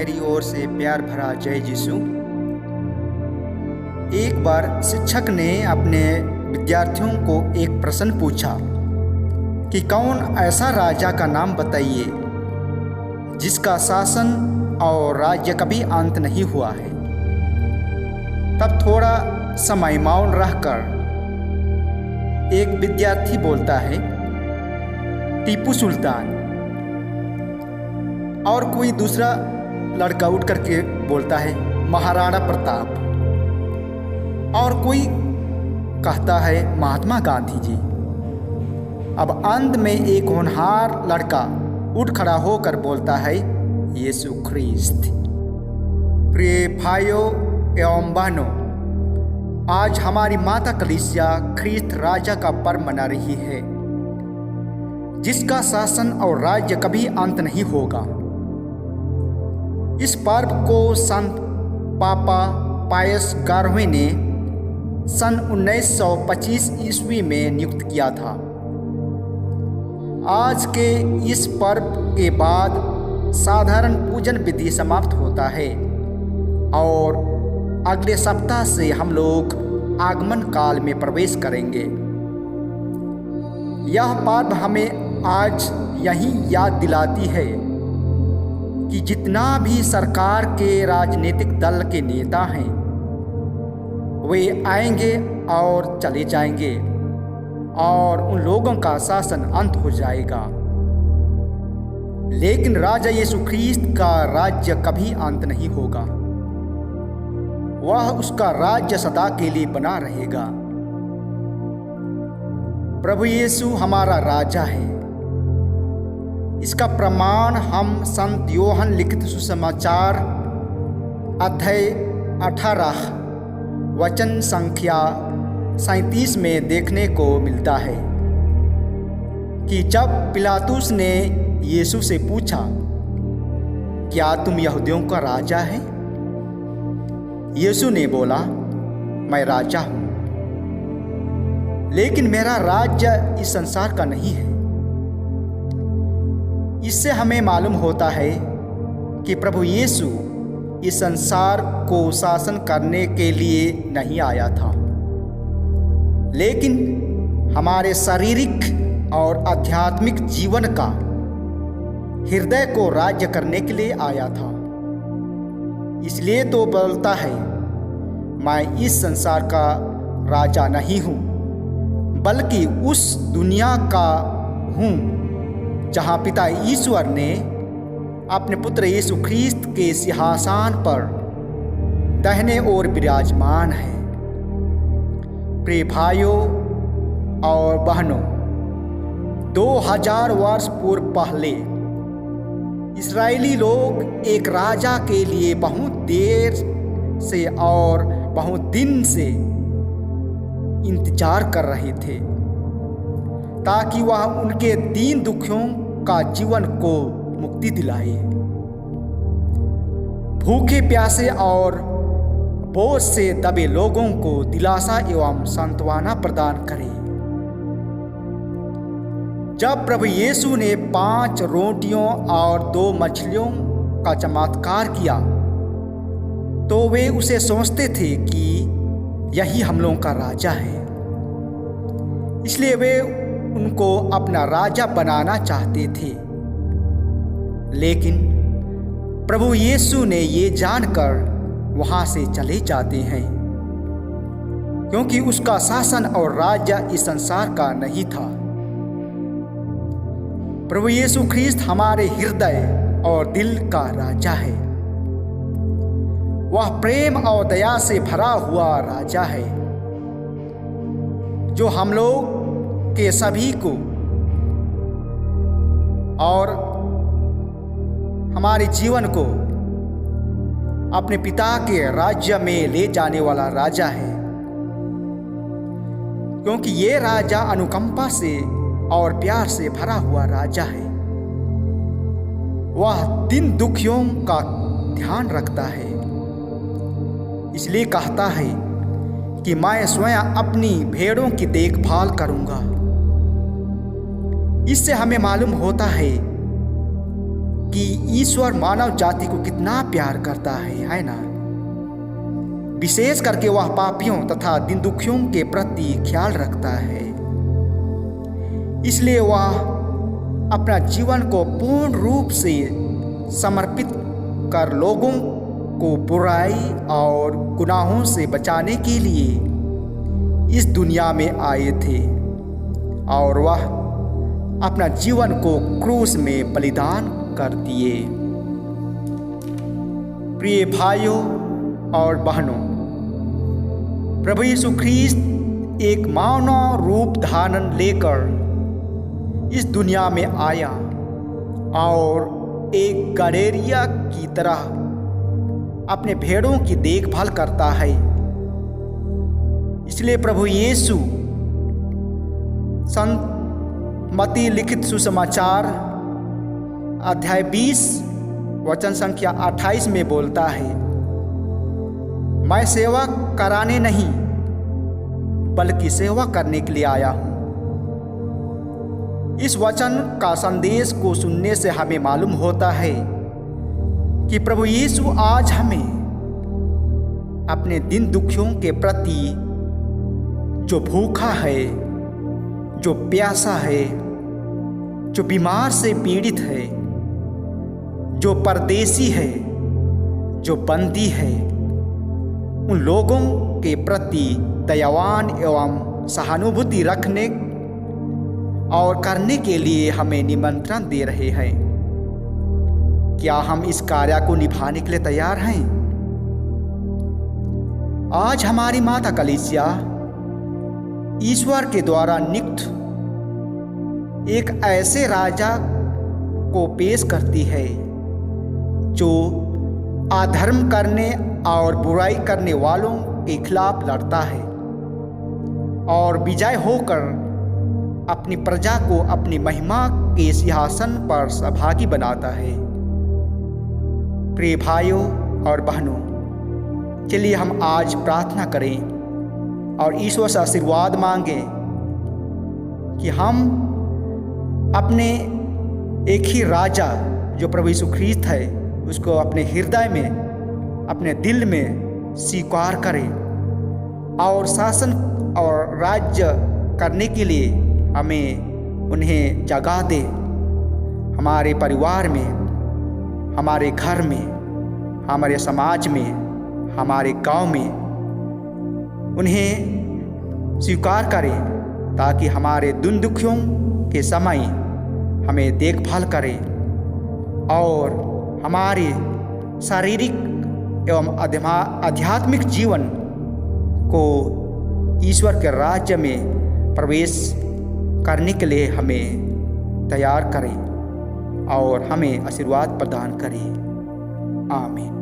मेरी ओर से प्यार भरा जय यीशु। एक बार शिक्षक ने अपने विद्यार्थियों को एक प्रश्न पूछा कि कौन ऐसा राजा का नाम बताइए जिसका शासन और राज्य कभी अंत नहीं हुआ है। तब थोड़ा समय मौन रहकर एक विद्यार्थी बोलता है, टीपू सुल्तान। और कोई दूसरा लड़का उठ करके बोलता है, महाराणा प्रताप। और कोई कहता है, महात्मा गांधी जी। अब अंत में एक होनहार लड़का उठ खड़ा होकर बोलता है, यीशु ख्रिस्त। प्रिय भाइयों एवं बहनों, आज हमारी माता कलीसिया ख्रिस्त राजा का पर्व मना रही है, जिसका शासन और राज्य कभी अंत नहीं होगा। इस पर्व को संत पापा पायस 11वें ने सन 1925 ईस्वी में नियुक्त किया था। आज के इस पर्व के बाद साधारण पूजन विधि समाप्त होता है और अगले सप्ताह से हम लोग आगमन काल में प्रवेश करेंगे। यह पर्व हमें आज यही याद दिलाती है कि जितना भी सरकार के राजनीतिक दल के नेता हैं, वे आएंगे और चले जाएंगे और उन लोगों का शासन अंत हो जाएगा। लेकिन राजा यीशु ख्रिस्त का राज्य कभी अंत नहीं होगा। वह उसका राज्य सदा के लिए बना रहेगा। प्रभु यीशु हमारा राजा है। इसका प्रमाण हम संत योहन लिखित सुसमाचार अध्याय 18 वचन संख्या 37 में देखने को मिलता है कि जब पिलातुस ने यीशु से पूछा, क्या तुम यहूदियों का राजा है? यीशु ने बोला, मैं राजा हूं, लेकिन मेरा राज्य इस संसार का नहीं है। इससे हमें मालूम होता है कि प्रभु यीशु इस संसार को शासन करने के लिए नहीं आया था, लेकिन हमारे शारीरिक और आध्यात्मिक जीवन का हृदय को राज्य करने के लिए आया था। इसलिए तो बोलता है, मैं इस संसार का राजा नहीं हूँ, बल्कि उस दुनिया का हूँ जहाँ पिता ईश्वर ने अपने पुत्र यीशु ख्रिस्त के सिंहासन पर दाहिने ओर विराजमान है। प्रिय भाइयों और बहनों, 2000 वर्ष पूर्व पहले इस्राएली लोग एक राजा के लिए बहुत देर से और बहुत दिन से इंतजार कर रहे थे, ताकि वह उनके दीन दुखियों का जीवन को मुक्ति दिलाए। भूखे प्यासे और बोझ से दबे लोगों को दिलासा एवं सांत्वना प्रदान करे। जब प्रभु यीशु ने 5 रोटियों और 2 मछलियों का चमत्कार किया, तो वे उसे सोचते थे कि यही हम लोगों का राजा है। इसलिए वे उनको अपना राजा बनाना चाहते थे। लेकिन प्रभु यीशु ने ये जानकर वहां से चले जाते हैं, क्योंकि उसका शासन और राज्य इस संसार का नहीं था। प्रभु यीशु ख्रिस्त हमारे हृदय और दिल का राजा है। वह प्रेम और दया से भरा हुआ राजा है, जो हम लोग के सभी को और हमारे जीवन को अपने पिता के राज्य में ले जाने वाला राजा है। क्योंकि ये राजा अनुकंपा से और प्यार से भरा हुआ राजा है। वह दीन दुखियों का ध्यान रखता है। इसलिए कहता है कि मैं स्वयं अपनी भेड़ों की देखभाल करूंगा। इससे हमें मालूम होता है कि ईश्वर मानव जाति को कितना प्यार करता है ना। विशेष करके वह पापियों तथा दीन दुखियों के प्रति ख्याल रखता है। इसलिए वह अपना जीवन को पूर्ण रूप से समर्पित कर लोगों को बुराई और गुनाहों से बचाने के लिए इस दुनिया में आए थे और वह अपना जीवन को क्रूस में बलिदान कर दिए। प्रिय भाइयों और बहनों, प्रभु यीशु ख्रीस्त एक मानव रूप धारण लेकर इस दुनिया में आया और एक गड़ेरिया की तरह अपने भेड़ों की देखभाल करता है। इसलिए प्रभु यीशु संत मत्ती लिखित सुसमाचार अध्याय 20 वचन संख्या 28 में बोलता है, मैं सेवा कराने नहीं बल्कि सेवा करने के लिए आया हूं। इस वचन का संदेश को सुनने से हमें मालूम होता है कि प्रभु यीशु आज हमें अपने दीन दुखियों के प्रति, जो भूखा है, जो प्यासा है, जो बीमार से पीड़ित है, जो परदेसी है, जो बंदी है, उन लोगों के प्रति दयावान एवं सहानुभूति रखने और करने के लिए हमें निमंत्रण दे रहे हैं। क्या हम इस कार्य को निभाने के लिए तैयार हैं? आज हमारी माता कलीसिया ईश्वर के द्वारा नियुक्त एक ऐसे राजा को पेश करती है जो अधर्म करने और बुराई करने वालों के खिलाफ लड़ता है और विजय होकर अपनी प्रजा को अपनी महिमा के सिंहासन पर सहभागी बनाता है। प्रिय भाइयों और बहनों, चलिए हम आज प्रार्थना करें और ईश्वर से आशीर्वाद मांगें कि हम अपने एक ही राजा जो प्रभु यीशु ख्रीस्त है उसको अपने हृदय में, अपने दिल में स्वीकार करें और शासन और राज्य करने के लिए हमें उन्हें जगह दे। हमारे परिवार में, हमारे घर में, हमारे समाज में, हमारे गांव में उन्हें स्वीकार करें ताकि हमारे दुख दुखियों के समय हमें देखभाल करें और हमारे शारीरिक एवं आध्यात्मिक जीवन को ईश्वर के राज्य में प्रवेश करने के लिए हमें तैयार करें और हमें आशीर्वाद प्रदान करें। आमीन।